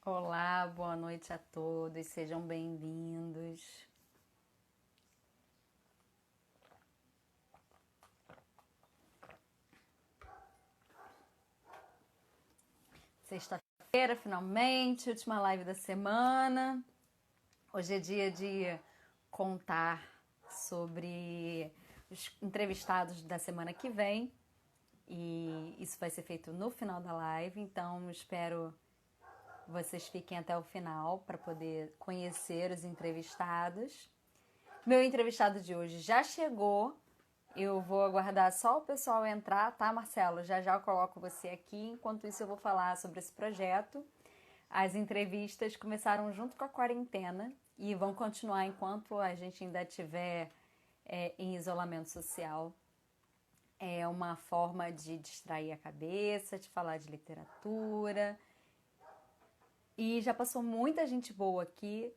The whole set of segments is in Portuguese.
Olá, boa noite a todos, sejam bem-vindos. Sexta-feira, finalmente, última live da semana. Hoje é dia de contar sobre os entrevistados da semana que vem e isso vai ser feito no final da live, então espero vocês fiquem até o final para poder conhecer os entrevistados. Meu entrevistado de hoje já chegou. Eu vou aguardar só o pessoal entrar, tá, Marcelo? Já já eu coloco você aqui. Enquanto isso, eu vou falar sobre esse projeto. As entrevistas começaram junto com a quarentena e vão continuar enquanto a gente ainda estiver em isolamento social. É uma forma de distrair a cabeça, de falar de literatura. E já passou muita gente boa aqui.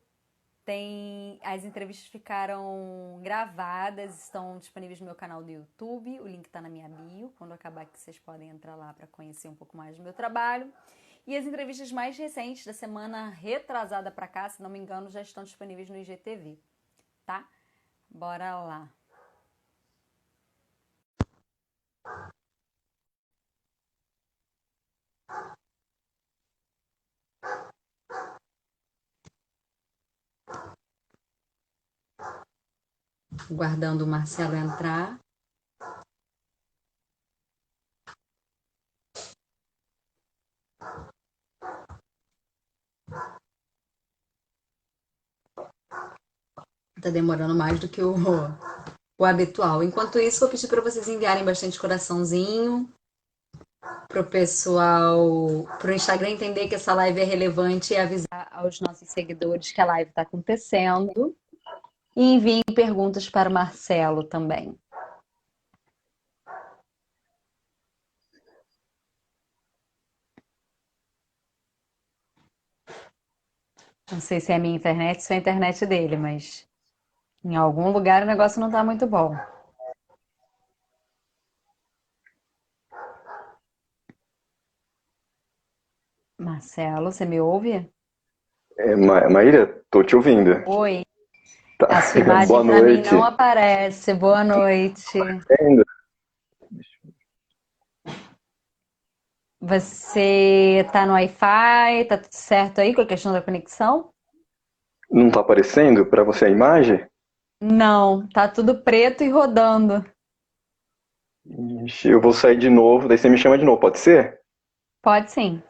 As entrevistas ficaram gravadas, estão disponíveis no meu canal do YouTube, o link está na minha bio, quando acabar aqui vocês podem entrar lá para conhecer um pouco mais do meu trabalho. E as entrevistas mais recentes da semana retrasada para cá, se não me engano, já estão disponíveis no IGTV, tá? Bora lá. Guardando o Marcelo entrar. Tá demorando mais do que o habitual. Enquanto isso, vou pedir para vocês enviarem bastante coraçãozinho para o pessoal, para o Instagram entender que essa live é relevante e avisar aos nossos seguidores que a live está acontecendo. E enviem perguntas para o Marcelo também. Não sei se é a minha internet ou se é a internet dele, mas em algum lugar o negócio não está muito bom. Marcelo, você me ouve? Maíra, tô te ouvindo. Oi. Tá. A sua imagem Boa para mim não noite. aparece. Boa noite. Ainda? Você está no Wi-Fi? Tá tudo certo aí com a questão da conexão? Não tá aparecendo para você a imagem? Não, tá tudo preto e rodando. Ixi, eu vou sair de novo, daí você me chama de novo, pode ser? Pode sim.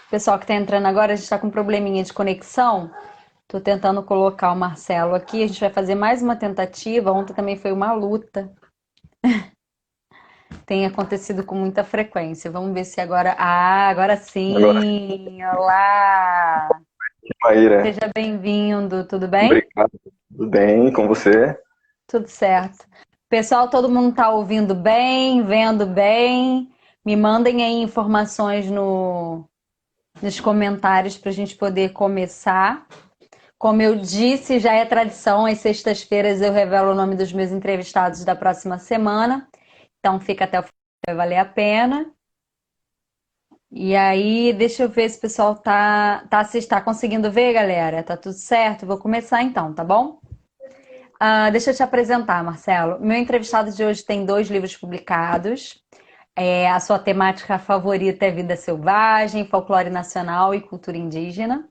Pessoal que está entrando agora, a gente está com um probleminha de conexão. Estou tentando colocar o Marcelo aqui. A gente vai fazer mais uma tentativa. Ontem também foi uma luta. Tem acontecido com muita frequência. Vamos ver se agora. Ah, agora Agora, sim! Olá! Maíra, Seja bem-vindo. Tudo bem? obrigado. Tudo bem com você? Tudo certo. Pessoal, todo mundo está ouvindo bem, vendo bem? Me mandem aí informações nos comentários para a gente poder começar. Como eu disse, já é tradição, às sextas-feiras eu revelo o nome dos meus entrevistados da próxima semana. Então fica até o final, vai valer a pena. E aí, deixa eu ver se o pessoal tá conseguindo ver, galera. Tá tudo certo? Vou começar então, tá bom? Deixa eu te apresentar, Marcelo. Meu entrevistado de hoje tem 2 livros publicados. A sua temática favorita é vida selvagem, folclore nacional e cultura indígena.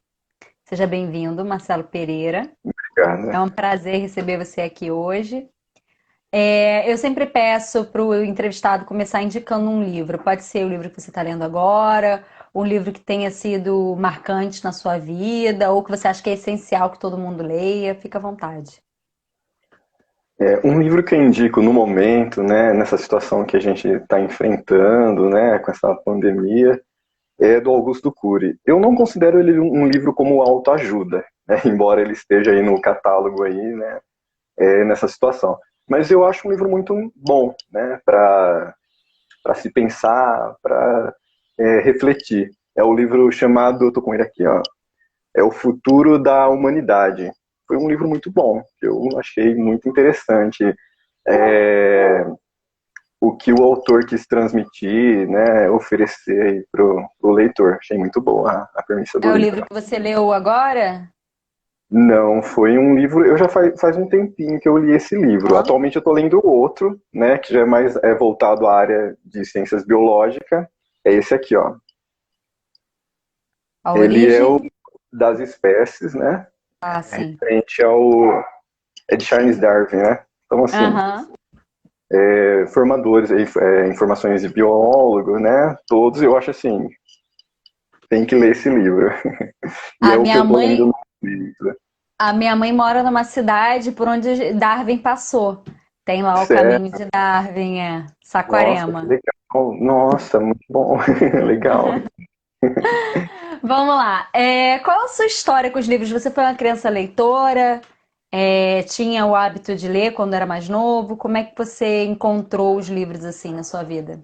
Seja bem-vindo, Marcelo Pereira. É Obrigado. um prazer receber você aqui hoje. Eu sempre peço para o entrevistado começar indicando um livro. Pode ser o livro que você está lendo agora, um livro que tenha sido marcante na sua vida, ou que você acha que é essencial que todo mundo leia. Fica à vontade. Um livro que eu indico no momento, né, nessa situação que a gente está enfrentando, né, com essa pandemia, é do Augusto Cury. Eu não considero ele um livro como autoajuda, né, embora ele esteja aí no catálogo aí, né, nessa situação. Mas eu acho um livro muito bom, né, para se pensar, para refletir. É o livro chamado, eu tô com ele aqui, ó, é O Futuro da Humanidade. Foi um livro muito bom, que eu achei muito interessante. É, o que o autor quis transmitir, né, oferecer para o leitor. Achei muito boa a premissa É do o livro livro. que você leu agora? Não, foi um livro. Eu já faz um tempinho que eu li esse livro. Hã? Atualmente eu estou lendo outro, né, que já é mais voltado à área de ciências biológicas. É esse aqui, ó. A Ele é o origem? das espécies, né, Ah, sim. referente ao é de Charles Darwin, né? Então assim, Aham. formadores, informações de biólogo, né? Todos, eu acho assim, tem que ler esse livro. E A é o que minha eu estou lendo mãe, no livro. a minha mãe mora numa cidade por onde Darwin passou. Tem lá o caminho Certo. de Darwin, Nossa, que Saquarema. legal. Nossa, muito bom. Legal. Vamos lá. Qual é a sua história com os livros? Você foi uma criança leitora? Tinha o hábito de ler quando era mais novo? Como é que você encontrou os livros assim na sua vida?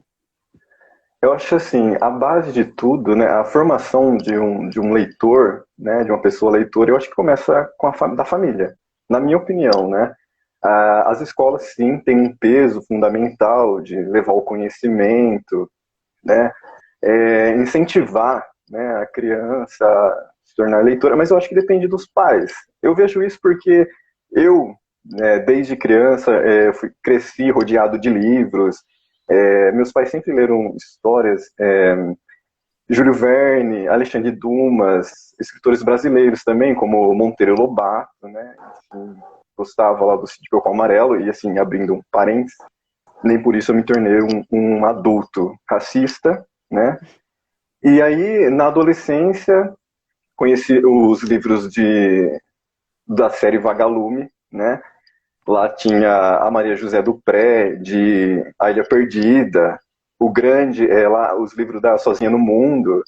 Eu acho assim, a base de tudo, né, a formação de um leitor, né, de uma pessoa leitora, eu acho que começa com da família, na minha opinião, né? As escolas, sim, têm um peso fundamental de levar o conhecimento, né, incentivar, né, a criança a se tornar leitora, mas eu acho que depende dos pais. Eu vejo isso porque eu, né, desde criança, cresci rodeado de livros. Meus pais sempre leram histórias, Júlio Verne, Alexandre Dumas, escritores brasileiros também, como Monteiro Lobato, né? Assim, gostava lá do Sítio Coco Amarelo, e assim, abrindo um parênteses, nem por isso eu me tornei um adulto racista, né? E aí, na adolescência, conheci os livros da série Vagalume, né? Lá tinha a Maria José do Pré, de A Ilha Perdida, o Grande, lá, os livros da Sozinha no Mundo.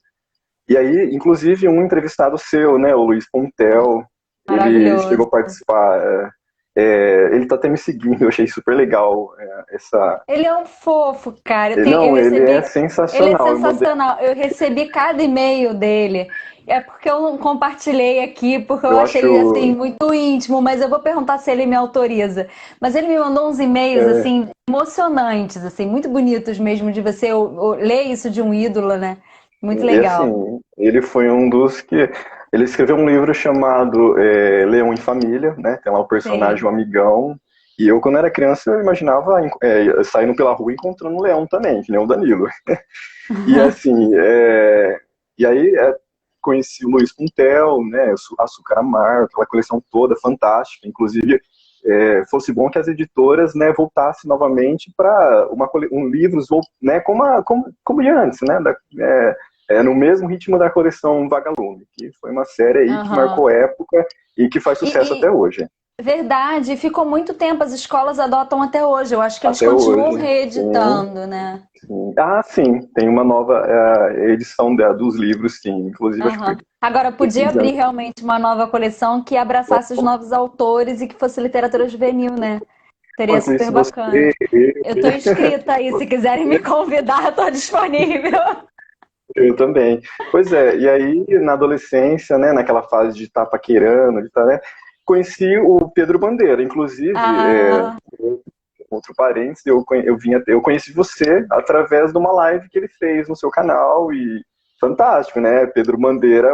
E aí, inclusive, um entrevistado seu, né, o Luiz Pontel, ele chegou Maravilhoso. a participar. Ele tá até me seguindo, eu achei super legal essa. Ele é um fofo, cara. Eu Não, ele é recebi. Ele é sensacional. sensacional. Eu recebi cada e-mail dele. É porque eu não compartilhei aqui, porque eu Eu achei assim acho. muito íntimo, mas eu vou perguntar se ele me autoriza. Mas ele me mandou uns e-mails É, assim emocionantes, assim, muito bonitos mesmo de você ler isso de um ídolo, né? Muito e legal. assim, ele foi um dos que. Ele escreveu um livro chamado Leão em Família, né? Tem lá o personagem, o Sim. amigão. E eu, quando era criança, eu imaginava saindo pela rua e encontrando um leão também, que nem o Danilo. E assim, e aí conheci o Luiz Puntel, né, Açúcar Amargo, aquela coleção toda fantástica. Inclusive, fosse bom que as editoras, né, voltassem novamente para livros, né, como de antes, né, no mesmo ritmo da coleção Vagalume, que foi uma série aí que marcou Aham. época e que faz sucesso E, até hoje. verdade, ficou muito tempo, as escolas adotam até hoje. Eu acho que eles Até continuam hoje. Sim. reeditando, né? Ah, sim, tem uma nova edição dos livros, sim. Inclusive, acho que foi Aham. Agora, podia abrir 15 anos. realmente uma nova coleção que abraçasse os novos autores e que fosse literatura juvenil, né? Seria super Inclusive, bacana. você, Eu tô inscrita aí, se quiserem me convidar, tô disponível. eu também. Pois é, e aí, na adolescência, né, naquela fase de estar paquerando, né, conheci o Pedro Bandeira. Inclusive, Ah, outro parênteses, eu conheci você através de uma live que ele fez no seu canal e fantástico, né? Pedro Bandeira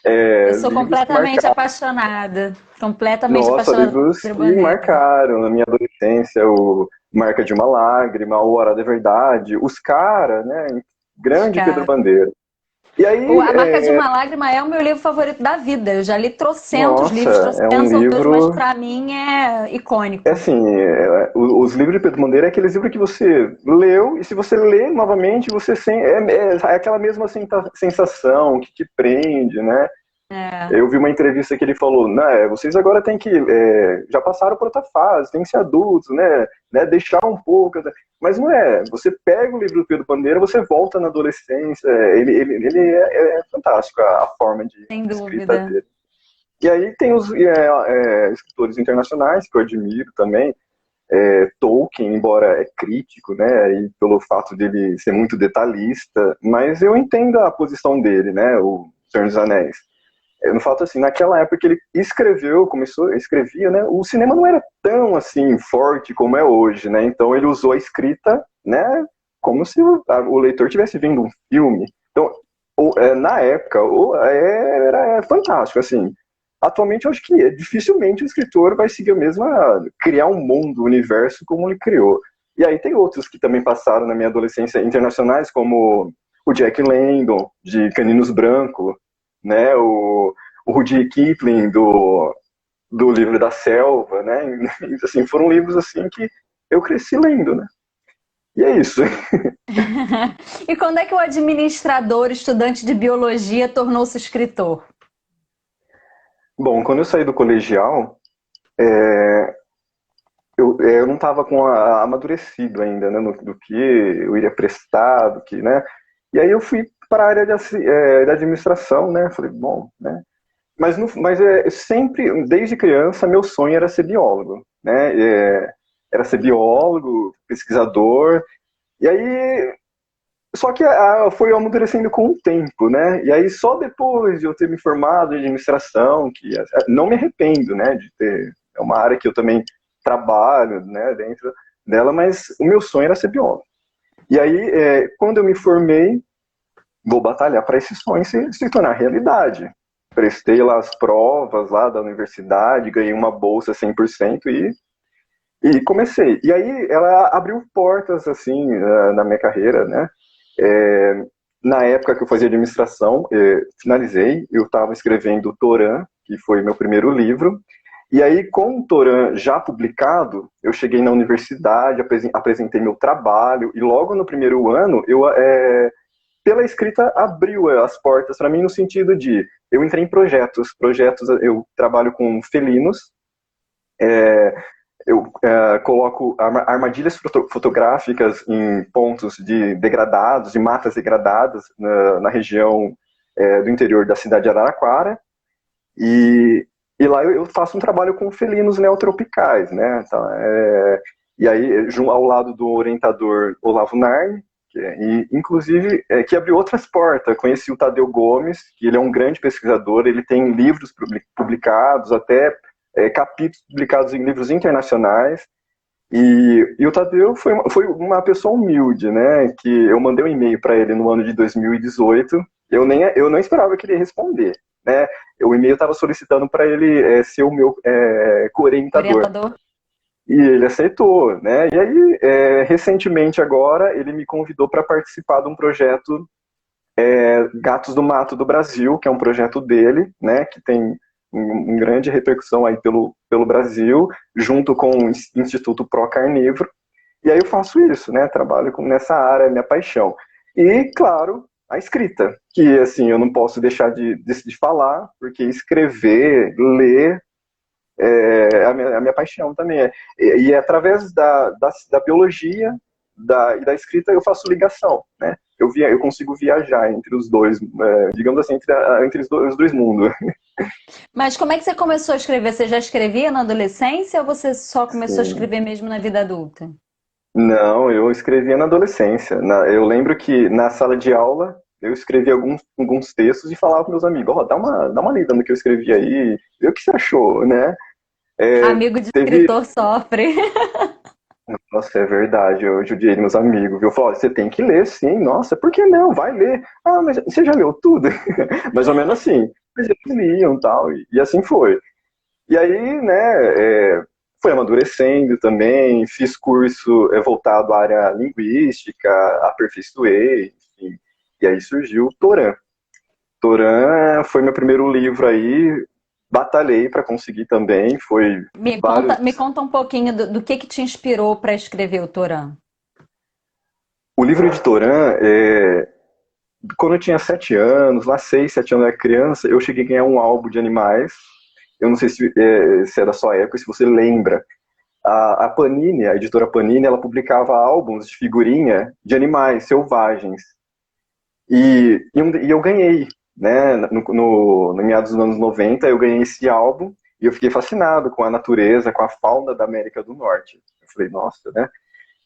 é eu sou livros que completamente marcaram. apaixonada. Completamente Nossa, apaixonada por livros Pedro que Bandeira. marcaram na minha adolescência, o Marca de uma Lágrima, o Hora da Verdade, os cara, né? Grande Pedro Cara. Bandeira. E aí, A Marca de uma Lágrima é o meu livro favorito da vida. Eu já li trocentos nossa, livros, é um trocentos autores, mas livro. pra mim é É icônico. assim, os livros de Pedro Bandeira é aqueles livros que você leu, e se você lê novamente, você é aquela mesma sensação que te prende, né? É, Eu vi uma entrevista que ele falou, né, vocês agora têm que, já passaram por outra fase, tem que ser adultos, né, deixar um pouco, mas não é, você pega o livro do Pedro Bandeira, você volta na adolescência, ele é fantástico a forma de sem escrita dúvida. dele. E aí tem os escritores internacionais que eu admiro também, Tolkien, embora é crítico, né, e pelo fato dele ser muito detalhista, mas eu entendo a posição dele, né, o Senhor dos Anéis. no fato assim, naquela época que ele escreveu, escrevia, né, o cinema não era tão assim forte como é hoje, né? Então ele usou a escrita, né, como se o leitor estivesse vendo um filme. Então, na época, era fantástico, assim. Atualmente, eu acho que dificilmente o escritor vai seguir o mesmo, criar um mundo, um universo como ele criou. E aí tem outros que também passaram na minha adolescência, internacionais, como o Jack London, de Caninos Branco, né? O Rudyard Kipling, do livro da Selva, né? Assim, foram livros assim que eu cresci lendo, né? E é isso. E quando é que o administrador, estudante de biologia, tornou-se escritor? Bom, quando eu saí do colegial, eu não estava amadurecido ainda, né, do que eu iria prestar, do que, né? E aí eu fui para a área de administração, né? Falei, bom, né? Mas sempre, desde criança, meu sonho era ser biólogo, né? Era ser biólogo, pesquisador. E aí, só que foi amadurecendo com o tempo, né? E aí só depois de eu ter me formado em administração, que não me arrependo, né? De ter, é uma área que eu também trabalho, né? Dentro dela, mas o meu sonho era ser biólogo. E aí, quando eu me formei, vou batalhar para esse sonho se tornar realidade. Prestei lá as provas lá da universidade, ganhei uma bolsa 100% e comecei. E aí ela abriu portas assim na minha carreira, né? É, Na época que eu fazia administração, finalizei, eu estava escrevendo o Torã, que foi meu primeiro livro. E aí, com o Torã já publicado, eu cheguei na universidade, apresentei meu trabalho, e logo no primeiro ano, pela escrita, abriu as portas para mim no sentido de, eu entrei em projetos, eu trabalho com felinos, eu coloco armadilhas fotográficas em pontos degradados, de matas degradadas na região do interior da cidade de Araraquara, e lá eu faço um trabalho com felinos neotropicais, né? Então, e aí, ao lado do orientador Olavo Narni, e inclusive que abriu outras portas. Conheci o Tadeu Gomes, que ele é um grande pesquisador, ele tem livros publicados, até capítulos publicados em livros internacionais. E o Tadeu foi uma pessoa humilde, né? Que eu mandei um e-mail para ele no ano de 2018. Eu não esperava que ele ia responder, né? O e-mail estava solicitando para ele ser o meu co-orientador. Orientador? E ele aceitou, né? E aí, recentemente agora, ele me convidou para participar de um projeto Gatos do Mato do Brasil, que é um projeto dele, né? Que tem uma grande repercussão aí pelo Brasil, junto com o Instituto Pro Carnívoro. E aí eu faço isso, né? Trabalho nessa área, é minha paixão. E, claro, a escrita, que assim, eu não posso deixar de falar, porque escrever, ler, a minha paixão também. E através da biologia e da escrita eu faço ligação, né? Eu consigo viajar entre os dois, digamos assim, entre os dois mundos. Mas como é que você começou a escrever? Você já escrevia na adolescência ou você só começou a Sim. escrever mesmo na vida adulta? Não, eu escrevia na adolescência. Eu lembro que na sala de aula eu escrevia alguns textos e falava para meus amigos, dá uma lida no que eu escrevi aí, vê o que você achou, né? Amigo de Teve. escritor sofre. Nossa, é verdade, eu judiei meus amigos, viu? Eu falei, você tem que ler, sim, nossa, por que não? Vai ler. Ah, mas você já leu tudo? Mais ou menos assim. Mas eles liam e assim foi. E aí, né, foi amadurecendo também, fiz curso voltado à área linguística, aperfeiçoei, enfim. E aí surgiu o Torã. Torã foi meu primeiro livro aí, batalhei para conseguir também, foi vários. Me conta um pouquinho do que te inspirou para escrever o Torã. O livro de Torã, quando eu tinha 7 anos, lá 6, 7 anos, eu era criança, eu cheguei a ganhar um álbum de animais. Eu não sei se é da sua época, se você lembra. A Panini, a editora Panini, ela publicava álbuns de figurinha de animais selvagens. E eu ganhei, né? No meados dos anos 90, eu ganhei esse álbum e eu fiquei fascinado com a natureza, com a fauna da América do Norte. Eu falei, nossa, né?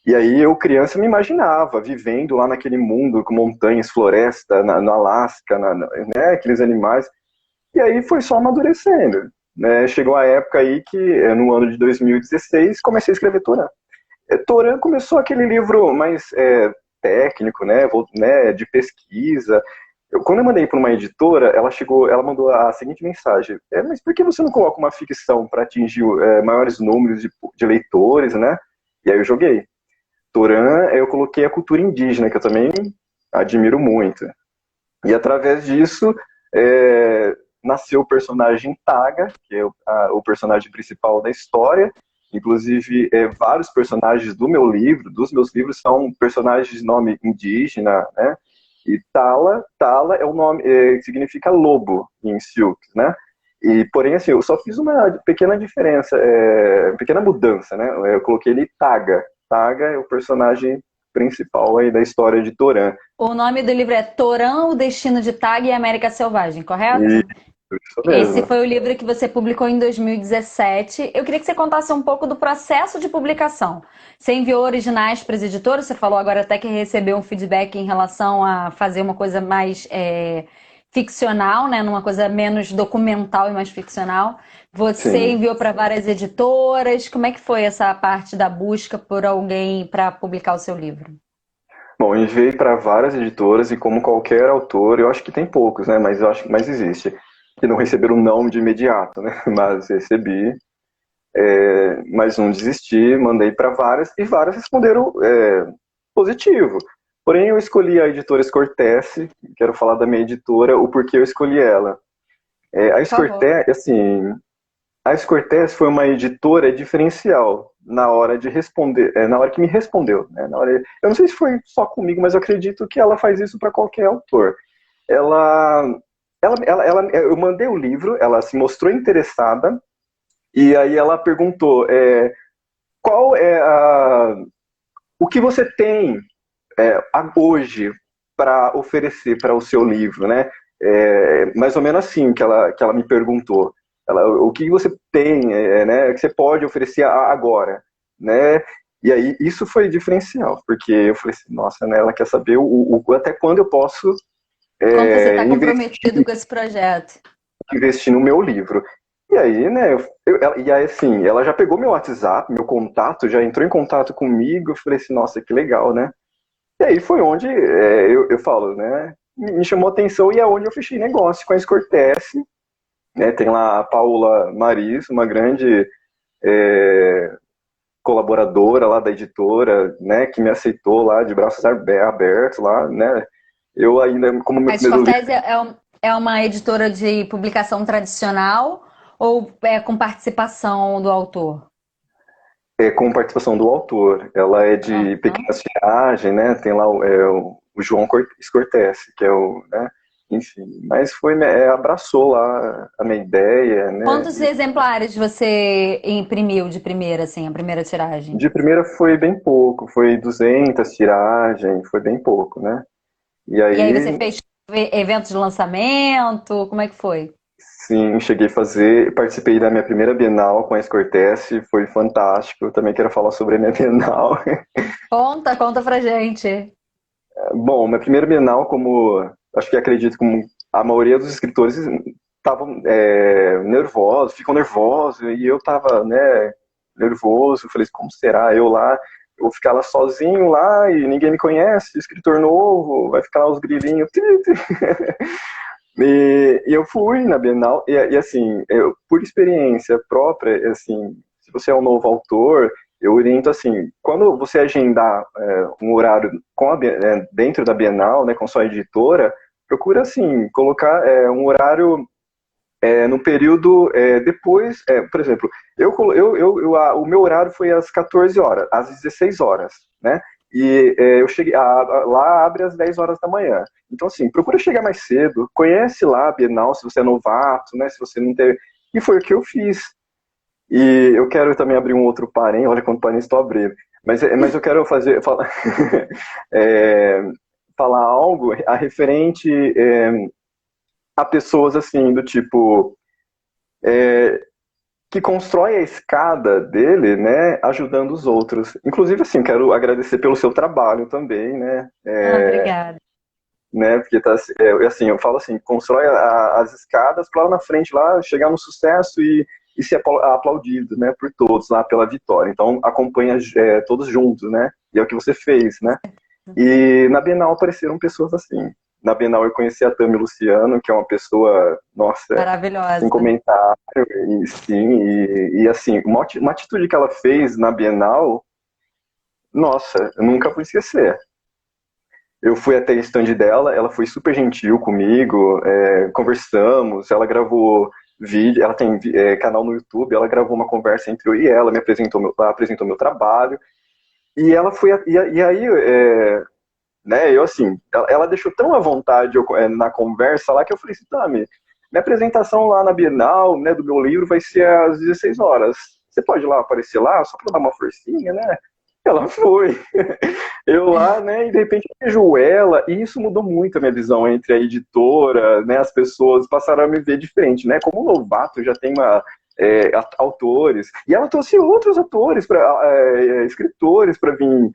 E aí eu, criança, me imaginava vivendo lá naquele mundo com montanhas, floresta, no Alasca, né? Aqueles animais. E aí foi só amadurecendo, né? Chegou a época aí que, no ano de 2016, comecei a escrever Torã. Torã começou aquele livro mais técnico, né, de pesquisa. Quando eu mandei para uma editora, ela mandou a seguinte mensagem: mas por que você não coloca uma ficção para atingir maiores números de leitores, né? E aí eu joguei. Torã, eu coloquei a cultura indígena, que eu também admiro muito. E através disso, é, nasceu o personagem Taga, que é o personagem principal da história. Inclusive, vários personagens dos meus livros, são personagens de nome indígena, né? E Tala é o nome, que significa lobo em Syilx, né? E, porém, assim, eu só fiz uma pequena diferença, pequena mudança, né? Eu coloquei ele Taga. Taga é o personagem principal aí da história de Torã. O nome do livro é Torã, o Destino de Tag e América Selvagem, E correto? isso Esse mesmo. foi o livro que você publicou em 2017. Eu queria que você contasse um pouco do processo de publicação. Você enviou originais para as editoras, você falou agora até que recebeu um feedback em relação a fazer uma coisa mais ficcional, né? Numa coisa menos documental e mais ficcional. Você Sim. enviou para várias editoras. Como é que foi essa parte da busca por alguém para publicar o seu livro? Bom, enviei para várias editoras e como qualquer autor, eu acho que tem poucos, né? Mas eu acho que mais existe, que não receberam não de imediato, né? Mas recebi, mas não desisti, mandei para várias e várias responderam positivo. Porém, eu escolhi a editora Scortese, quero falar da minha editora, o porquê eu escolhi ela. A Por favor. Scortese, assim, a Scortese foi uma editora diferencial na hora de responder, na hora que me respondeu, né? Eu não sei se foi só comigo, mas eu acredito que ela faz isso para qualquer autor. Ela, eu mandei o livro, ela se mostrou interessada e aí ela perguntou qual é o que você tem hoje para oferecer para o seu livro, né? Mais ou menos assim que ela me perguntou. O que você tem, né, que você pode oferecer agora, né? E aí isso foi diferencial, porque eu falei assim, nossa, né, ela quer saber até quando eu posso Como você está investir, comprometido com esse projeto? investir no meu livro. E aí, né, e aí assim, ela já pegou meu WhatsApp, meu contato, já entrou em contato comigo, eu falei assim, nossa, que legal, né? E aí foi onde eu falo, né? Me chamou a atenção e é onde eu fechei negócio com a Scortese, né? Tem lá a Paula Maris, uma grande é, colaboradora lá da editora, né? Que me aceitou lá de braços abertos lá, né? Eu ainda, como meu A primeiro livro Scortese é uma editora de publicação tradicional ou é com participação do autor? é com participação do autor, ela é de Aham. pequenas tiragens, né? Tem lá o João Scortese, que é o, né? Enfim, mas abraçou lá a minha ideia, né? Quantos exemplares você imprimiu de primeira, assim, a primeira tiragem? De primeira foi bem pouco, foi 200 tiragem, foi bem pouco, né? E E aí você aí, fez eventos de lançamento? Como é que foi? sim, cheguei a fazer, participei da minha primeira Bienal com a Escortece, foi fantástico. Eu também quero falar sobre a minha Bienal. Conta pra gente. Bom, minha primeira Bienal, como acho que acredito como a maioria dos escritores estavam nervosos, ficam nervosos, e eu tava, né, nervoso, falei, como será? Eu lá, eu vou ficar lá sozinho lá e ninguém me conhece, escritor novo, vai ficar lá os grilinhos. E eu fui na Bienal, e assim, por experiência própria, assim, se você é um novo autor, eu oriento assim, quando você agendar um horário dentro da Bienal, né, com sua editora, procura assim, colocar um horário no período depois, por exemplo, o meu horário foi às 14 horas, às 16 horas, né? E eu cheguei, lá abre às 10 horas da manhã. Então, assim, procura chegar mais cedo, conhece lá a Bienal, se você é novato, né? Se você não tem. E foi o que eu fiz. E eu quero também abrir um outro parênteses, olha quanto parênteses estou abrindo. Mas eu quero é, falar algo a referente a pessoas assim, do tipo, que constrói a escada dele, né, ajudando os outros. Inclusive, assim, quero agradecer pelo seu trabalho também, né? Ah, obrigada. né? Porque tá, assim, eu falo assim, constrói as escadas para lá na frente, lá chegar no sucesso e ser aplaudido, né, por todos lá pela vitória. Então acompanha todos juntos, né? E é o que você fez, né? E na Bienal apareceram pessoas assim. Na Bienal eu conheci a Tami Luciano, que é uma pessoa, nossa, sem Maravilhosa. comentário, e sim, e assim, uma atitude que ela fez na Bienal, nossa, eu nunca vou esquecer. Eu fui até o stand dela, ela foi super gentil comigo, conversamos, ela gravou vídeo, ela tem canal no YouTube, ela gravou uma conversa entre eu e ela, apresentou meu trabalho, e ela foi, e aí, né, eu assim, ela deixou tão à vontade na conversa lá que eu falei assim, Tami, minha apresentação lá na Bienal, né, do meu livro vai ser às 16 horas. Você pode ir lá aparecer lá, só para dar uma forcinha, né? Ela foi. Eu lá, né, e de repente eu vejo ela, e isso mudou muito a minha visão entre a editora, né, as pessoas passaram a me ver diferente, né, como novato já tem autores, e ela trouxe outros autores, escritores para vir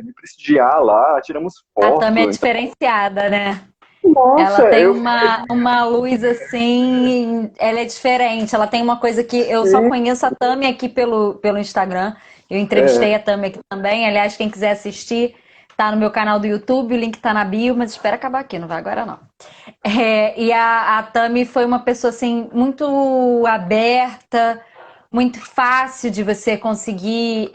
me prestigiar lá, tiramos A Tami é foto, então, diferenciada, né? Ela nossa, tem uma luz assim, ela é diferente. Ela tem uma coisa que eu só sim, conheço a Tami aqui pelo Instagram. Eu entrevistei é, a Tami aqui também. Aliás, quem quiser assistir, tá no meu canal do YouTube, o link tá na bio, mas espera acabar aqui, não vai agora não. E a Tami foi uma pessoa assim, muito aberta, muito fácil de você conseguir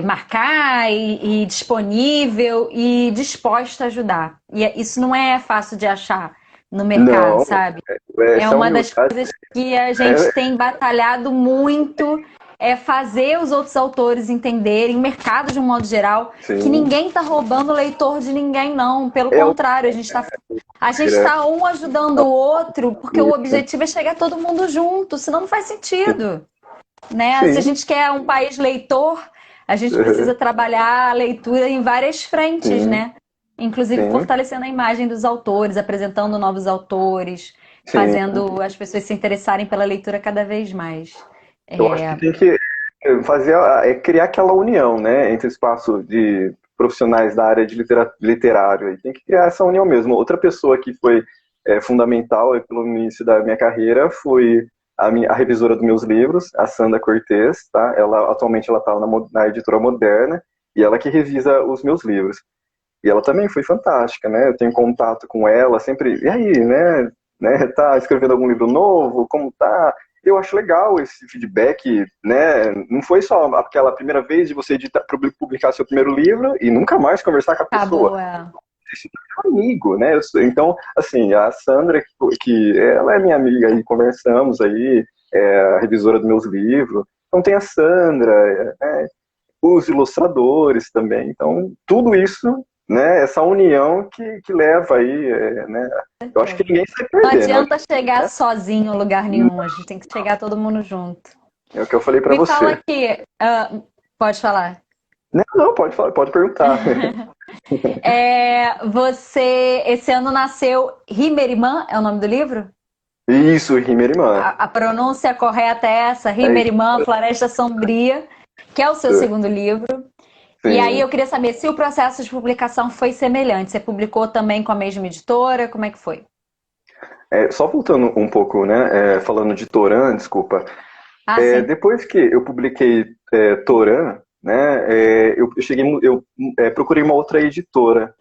marcar e disponível e disposta a ajudar. E isso não é fácil de achar no mercado, não, sabe? É essa uma das humildade, coisas que a é, gente tem batalhado muito, é fazer os outros autores entenderem, o mercado de um modo geral, que sim, ninguém está roubando o leitor de ninguém, não. Pelo é o contrário, a gente tá um ajudando o outro porque o isso, objetivo é chegar todo mundo junto, senão não faz sentido, né? Se a sim, gente quer um país leitor, a gente uhum, precisa trabalhar a leitura em várias frentes, sim, né? Inclusive sim, fortalecendo a imagem dos autores, apresentando novos autores, sim. fazendo as pessoas se interessarem pela leitura cada vez mais. Eu acho que É, tem que criar aquela união, né, entre o espaço de profissionais da área de literário, e tem que criar essa união mesmo. Outra pessoa que foi fundamental pelo início da minha carreira foi a revisora dos meus livros, a Sandra Cortez, tá? Ela atualmente ela está na editora Moderna e ela que revisa os meus livros. E ela também foi fantástica, né? Eu tenho contato com ela sempre. E aí, né? Tá escrevendo algum livro novo? Como tá? Eu acho legal esse feedback, né? Não foi só aquela primeira vez de você publicar seu primeiro livro e nunca mais conversar com a pessoa. acabou, é. Esse é um amigo, né? Então, assim, a Sandra, que ela é minha amiga e conversamos aí, a revisora dos meus livros. Então tem a Sandra, os ilustradores também. Então, tudo isso, né, essa união que leva aí, né, eu acho que ninguém sai Não perdendo. adianta chegar sozinho em lugar nenhum, a gente tem que chegar todo mundo junto. É o que eu falei para Me fala você. aqui, pode falar. Não, não, pode falar, pode perguntar. Você, esse ano nasceu Rimerimã, é o nome do livro? Isso, Rimeriman. A pronúncia correta é essa, É isso. Rimerimã, Floresta Sombria, que é o seu segundo livro. E aí Sim. eu queria saber se o processo de publicação foi semelhante. Você publicou também com a mesma editora? Como é que foi? Só voltando um pouco, né, falando de Toran, desculpa. Ah, sim. Depois que eu publiquei Toran, né, eu procurei uma outra editora.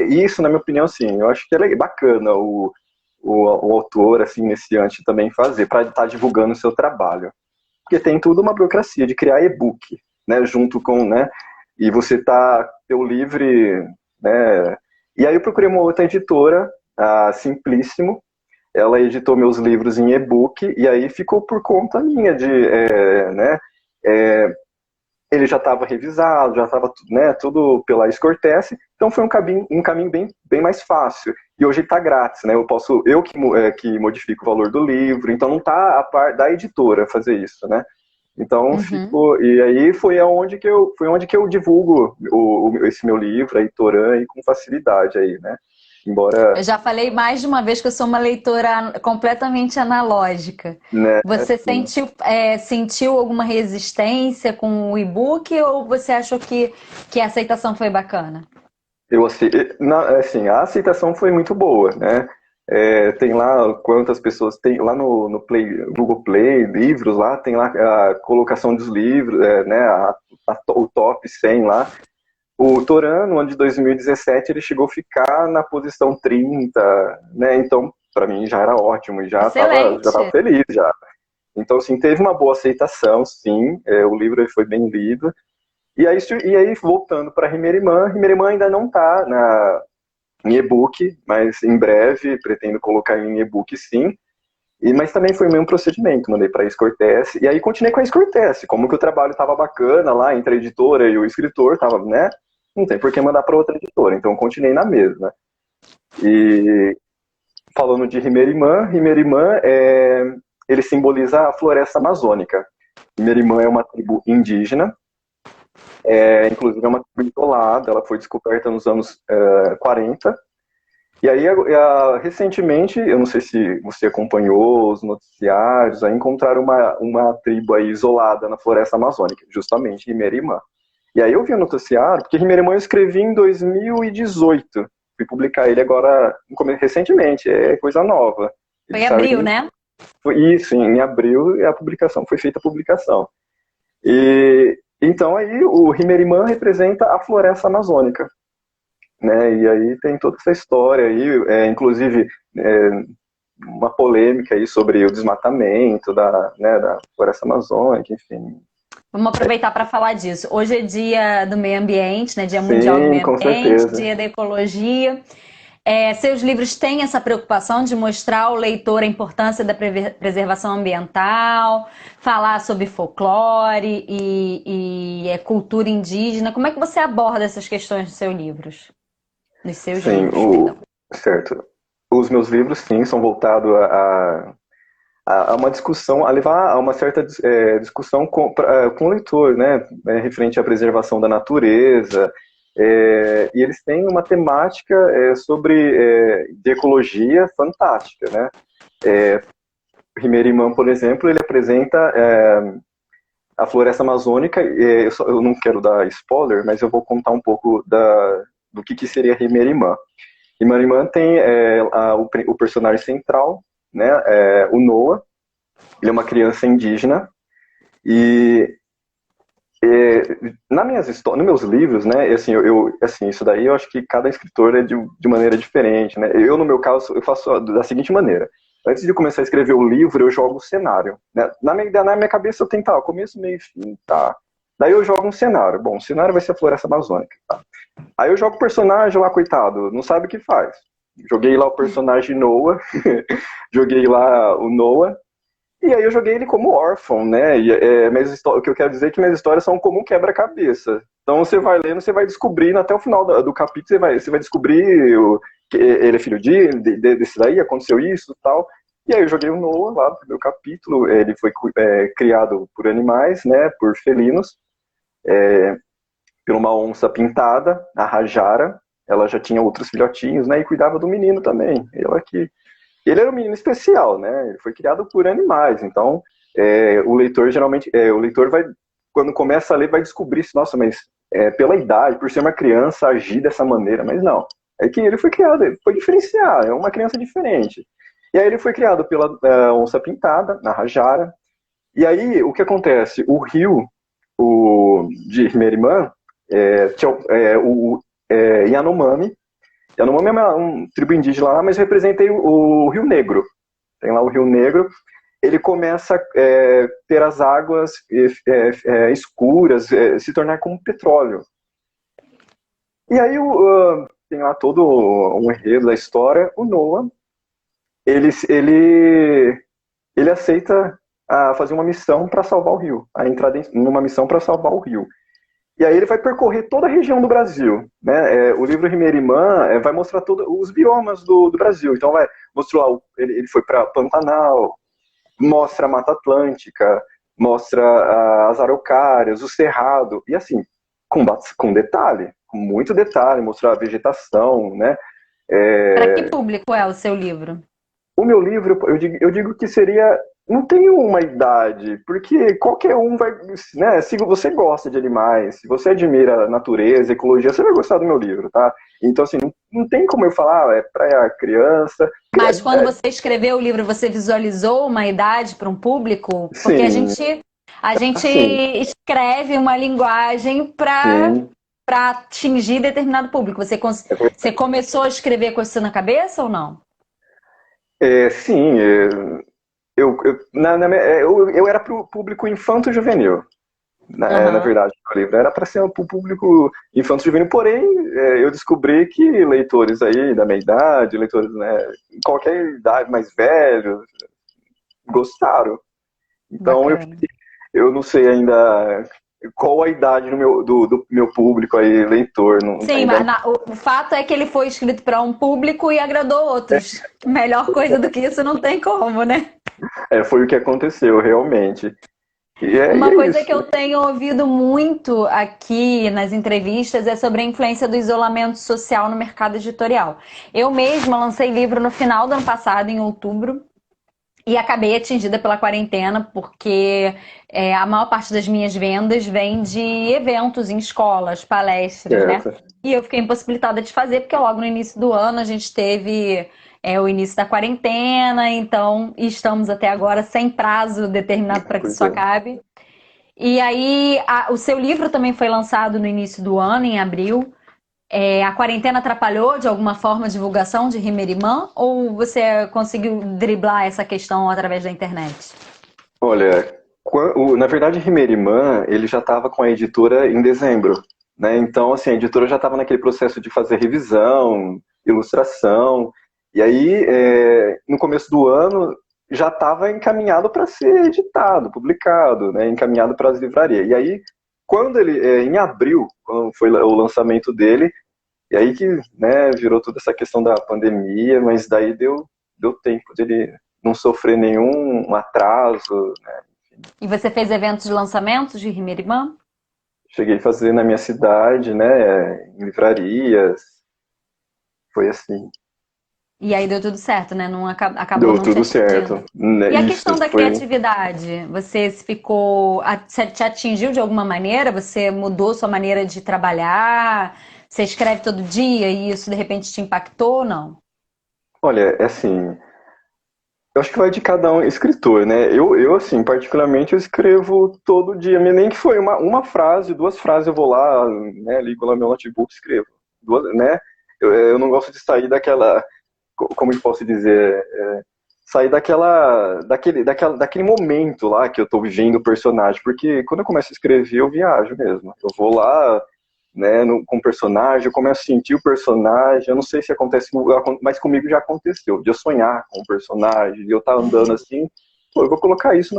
E isso, na minha opinião, sim, eu acho que é bacana o autor, assim, iniciante também fazer, para estar divulgando o seu trabalho. Porque tem tudo uma burocracia de criar e-book, né, junto com, né, e você tá teu livre, né, e aí eu procurei uma outra editora, a Simplíssimo, ela editou meus livros em e-book, e aí ficou por conta minha né, é, ele já estava revisado, já estava, né, tudo pela Escortece, então foi um caminho bem mais fácil. E hoje está grátis, né? Que modifico o valor do livro, então não está a par da editora fazer isso, né? Então Uhum. ficou, e aí foi onde que eu divulgo esse meu livro, a Toran, e com facilidade aí, né? Eu Embora, já falei mais de uma vez que eu sou uma leitora completamente analógica. né, Você assim, sentiu alguma resistência com o e-book ou você achou que a aceitação foi bacana? assim, a aceitação foi muito boa, né? Tem lá quantas pessoas tem lá no Google Play, livros lá, tem lá a colocação dos livros, né? O top 100 lá. O Toran, no ano de 2017, ele chegou a ficar na posição 30, né? Então, para mim já era ótimo, e já tava Excelente. feliz já. Então, assim, teve uma boa aceitação, sim. O livro foi bem lido. E aí voltando para Rimeriman ainda não está em e-book, mas em breve pretendo colocar em e-book, sim. Mas também foi o mesmo procedimento, mandei para a Escortece, e aí continuei com a Escortece, como que o trabalho estava bacana lá entre a editora e o escritor, tava, né? Não tem por que mandar para outra editora, então continuei na mesma. E falando de Rimeriman ele simboliza a floresta amazônica. Rimeriman é uma tribo indígena, inclusive é uma tribo isolada, ela foi descoberta nos anos 40. E aí, recentemente, eu não sei se você acompanhou os noticiários, aí encontraram uma tribo aí isolada na floresta amazônica, justamente Rimeriman. E aí eu vi o noticiário, porque Rimeriman eu escrevi em 2018, fui publicar ele agora, recentemente, é coisa nova. Foi Ele em saiu abril, né? foi isso, em abril foi feita a publicação. E então aí o Rimeriman representa a floresta amazônica, né? E aí tem toda essa história aí, inclusive uma polêmica aí sobre o desmatamento da floresta amazônica, enfim. Vamos aproveitar para falar disso. Hoje é dia do meio ambiente, né? Dia mundial do Sim, meio com ambiente, certeza. dia da ecologia. Seus livros têm essa preocupação de mostrar ao leitor a importância da preservação ambiental, falar sobre folclore e cultura indígena. Como é que você aborda essas questões nos seus livros? Nos seus Sim, livros, perdão. certo. Os meus livros, sim, são voltados a uma discussão, a levar a uma certa discussão com o leitor, né, referente à preservação da natureza, e eles têm uma temática de ecologia fantástica, né. Rimeriman, por exemplo, ele apresenta a floresta amazônica, eu não quero dar spoiler, mas eu vou contar um pouco do que seria Rimeriman. Rimeriman tem o personagem central, né, o Noah. Ele é uma criança indígena e nos meus livros, né, assim, assim, isso daí eu acho que cada escritor é de maneira diferente, né. Eu, no meu caso, eu faço da seguinte maneira: antes de começar a escrever o livro, eu jogo o cenário, né? Na minha cabeça eu tenho, tá, começo, meio, fim, tá. Daí eu jogo um cenário. Bom, o cenário vai ser a floresta amazônica, tá? Aí eu jogo o personagem lá, coitado, não sabe o que faz. Joguei lá o personagem Noah, joguei lá o Noah, e aí eu joguei ele como órfão, né? O que eu quero dizer é que minhas histórias são como um quebra-cabeça. Então você vai lendo, você vai descobrindo, até o final do capítulo, você vai descobrir que ele é filho desse daí, aconteceu isso e tal. E aí eu joguei o Noah lá no primeiro capítulo, ele foi criado por animais, né? Por felinos, por uma onça pintada, a Rajara. Ela já tinha outros filhotinhos, né? E cuidava do menino também. Ele era um menino especial, né? Ele foi criado por animais, então o leitor geralmente, o leitor vai, quando começa a ler, vai descobrir se, nossa, mas pela idade, por ser uma criança, agir dessa maneira, mas não. É que ele foi criado, ele foi diferenciar, é uma criança diferente. E aí ele foi criado pela onça pintada, na Rajara. E aí o que acontece? O rio de Merimã, o Yanomami. Yanomami é uma tribo indígena lá, mas representa o Rio Negro. Tem lá o Rio Negro. Ele começa a ter as águas escuras, se tornar como petróleo. E aí tem lá todo um enredo da história. O Noah, ele aceita fazer uma missão para salvar o rio, a entrar numa missão para salvar o rio. E aí ele vai percorrer toda a região do Brasil, né? O livro Rimeriman vai mostrar todos os biomas do Brasil. Então vai mostrar, ele foi para Pantanal, mostra a Mata Atlântica, mostra as araucárias, o cerrado, e assim, com detalhe, com muito detalhe, mostrar a vegetação, né? Para que público é o seu livro? O meu livro, eu digo que seria não tem uma idade, porque qualquer um vai, né? Se você gosta de animais, se você admira a natureza, ecologia, você vai gostar do meu livro, tá? Então, assim, não tem como eu falar, é para criança. Mas quando você escreveu o livro, você visualizou uma idade para um público? Porque Sim, a gente assim, escreve uma linguagem sim. para atingir determinado público. É, Você começou a escrever com isso na cabeça ou não? sim, eu era para o público infanto-juvenil. Na Aham. verdade, o livro era para ser para o público infanto-juvenil, porém, eu descobri que leitores aí da minha idade, leitores, né, qualquer idade, mais velhos, gostaram. Então, Bacana. eu não sei ainda qual a idade do meu público aí, leitor, não, Sim, ainda mas não. o fato é que ele foi escrito para um público e agradou outros. Melhor coisa do que isso não tem como, né? Foi o que aconteceu, realmente. E Uma é coisa que isso. eu tenho ouvido muito aqui nas entrevistas é sobre a influência do isolamento social no mercado editorial. Eu mesma lancei livro no final do ano passado, em outubro, e acabei atingida pela quarentena, porque a maior parte das minhas vendas vem de eventos em escolas, palestras, né? Certo. E eu fiquei impossibilitada de fazer, porque logo no início do ano a gente teve o início da quarentena, então estamos até agora sem prazo determinado para que Pois isso é. acabe. E aí, o seu livro também foi lançado no início do ano, em abril. A quarentena atrapalhou de alguma forma a divulgação de Rimeriman ou você conseguiu driblar essa questão através da internet? Olha, na verdade, Rimeriman, ele já estava com a editora em dezembro, né? Então, assim, a editora já estava naquele processo de fazer revisão, ilustração, e aí, no começo do ano, já estava encaminhado para ser editado, publicado, né? Encaminhado para as livrarias. E aí, quando em abril, quando foi o lançamento dele, e aí que, né, virou toda essa questão da pandemia, mas daí deu tempo dele não sofrer nenhum atraso. E você fez eventos de lançamentos de Rimeriman? Cheguei a fazer na minha cidade, né, em livrarias, foi assim. E aí deu tudo certo, né? Não, acabou Deu não te tudo atingindo. certo, né, E a isso questão da foi. criatividade, você ficou, você te atingiu de alguma maneira? Você mudou sua maneira de trabalhar? Você escreve todo dia e isso de repente te impactou ou não? Olha, é assim, eu acho que vai de cada um escritor, né? Assim, particularmente, eu escrevo todo dia, nem que foi uma frase, duas frases, eu vou lá, né, ligo lá meu notebook, escrevo. Duas, né? Eu não gosto de sair daquela, como eu posso dizer, sair daquele momento lá que eu tô vivendo o personagem, porque quando eu começo a escrever, eu viajo mesmo. Eu vou lá, né, com o personagem, eu começo a sentir o personagem, eu não sei se acontece, mas comigo já aconteceu, de eu sonhar com o personagem, de eu estar andando assim, pô, eu vou colocar isso,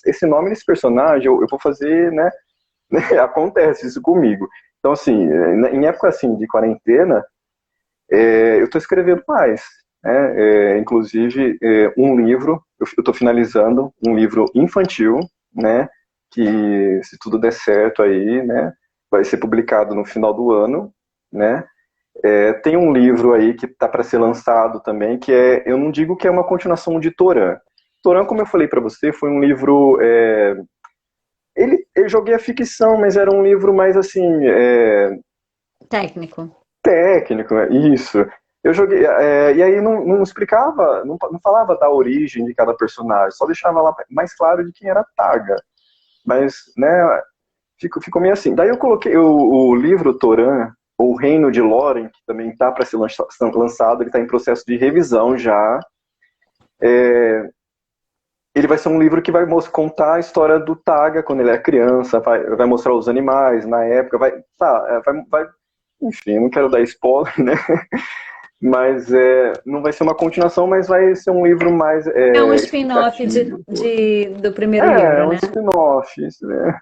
esse nome nesse personagem, eu vou fazer, né, acontece isso comigo. Então, assim, em época assim de quarentena, eu estou escrevendo mais, né? Inclusive, um livro, eu estou finalizando um livro infantil, né? Que, se tudo der certo aí, né? Vai ser publicado no final do ano, né? Tem um livro aí que está para ser lançado também, eu não digo que é uma continuação de Torã. Torã, como eu falei para você, foi um livro. Eu joguei a ficção, mas era um livro mais assim, Técnico. técnico, né? Isso. Eu joguei, e aí não explicava, não falava da origem de cada personagem, só deixava lá mais claro de quem era Taga. Mas, né, ficou meio assim. Daí eu coloquei o livro Toran, ou O Reino de Loren, que também está para ser lançado, ele está em processo de revisão já. Ele vai ser um livro que vai contar a história do Taga quando ele é criança, vai mostrar os animais na época, enfim, não quero dar spoiler, né? Mas não vai ser uma continuação, mas vai ser um livro mais É um spin-off explicativo. do primeiro É livro, um né? spin-off, isso, né?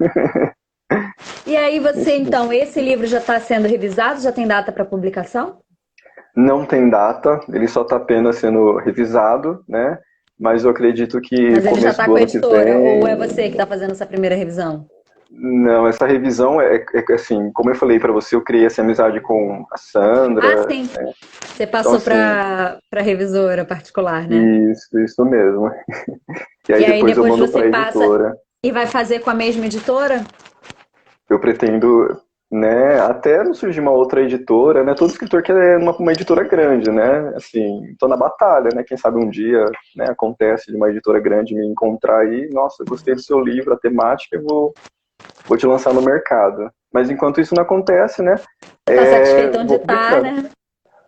E aí você, Isso. então, esse livro já está sendo revisado? Já tem data para publicação? Não tem data, ele só está apenas sendo revisado, né? Mas eu acredito que Mas ele já começo está do com a ano que editora? Ou é vem. você que está fazendo essa primeira revisão? Não, essa revisão assim, como eu falei para você, eu criei essa amizade com a Ah, Sandra. sim. Você Então, passou assim, para revisora particular, né? isso mesmo. E E aí aí depois eu depois mando para você a passa editora. e vai fazer com a mesma editora? Eu pretendo, né, até não surgir uma outra editora, né? Todo escritor quer uma editora grande, né? Assim, tô na batalha, né? Quem sabe um dia, né, acontece de uma editora grande me encontrar aí, nossa, gostei do seu livro, a temática, vou te lançar no mercado. Mas enquanto isso não acontece, né? Tá satisfeito onde Vou tá, publicando.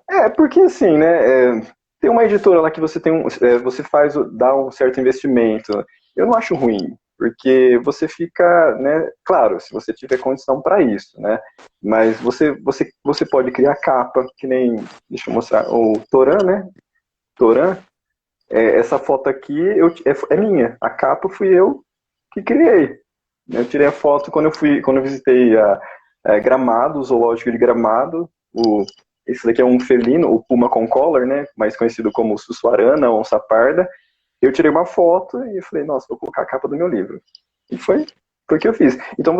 né? Porque assim, né? Tem uma editora lá que você tem você dá um certo investimento. Eu não acho ruim, porque você fica, né? Claro, se você tiver condição para isso, né? Mas você pode criar capa, que nem, deixa eu mostrar, o Toran, né? Toran, essa foto aqui é minha. A capa fui eu que criei. Eu tirei a foto quando eu visitei Gramado, o zoológico de Gramado. Esse daqui é um felino, o Puma concolor, né? Mais conhecido como Sussuarana, onça parda. Eu tirei uma foto e falei, nossa, vou colocar a capa do meu livro. E foi o que eu fiz. Então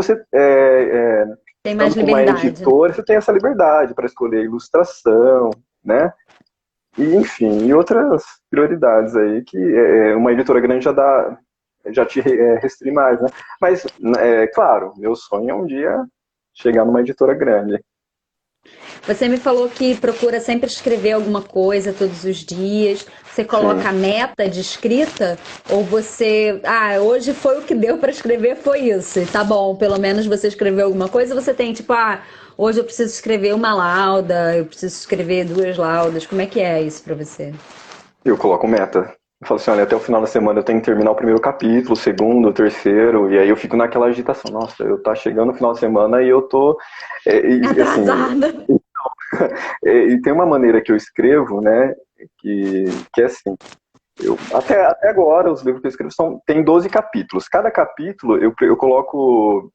Tem mais estando com uma liberdade. editora, você tem essa liberdade para escolher ilustração, né? E, enfim, e outras prioridades aí que uma editora grande já te restringe mais, né? Mas, claro, meu sonho é um dia chegar numa editora grande. Você me falou que procura sempre escrever alguma coisa todos os dias. Você Sim. coloca meta de escrita? Ou você, hoje foi o que deu para escrever, foi isso. E tá bom, pelo menos você escreveu alguma coisa. Você tem tipo, hoje eu preciso escrever uma lauda, eu preciso escrever 2 laudas. Como é que é isso para você? Eu coloco meta. Eu falo assim, olha, até o final da semana eu tenho que terminar o primeiro capítulo, o segundo, o terceiro, e aí eu fico naquela agitação. Nossa, eu tá chegando no final de semana e eu tô, assim, Atrasada. e tem uma maneira que eu escrevo, né, que é assim, até agora os livros que eu escrevo tem 12 capítulos. Cada capítulo eu coloco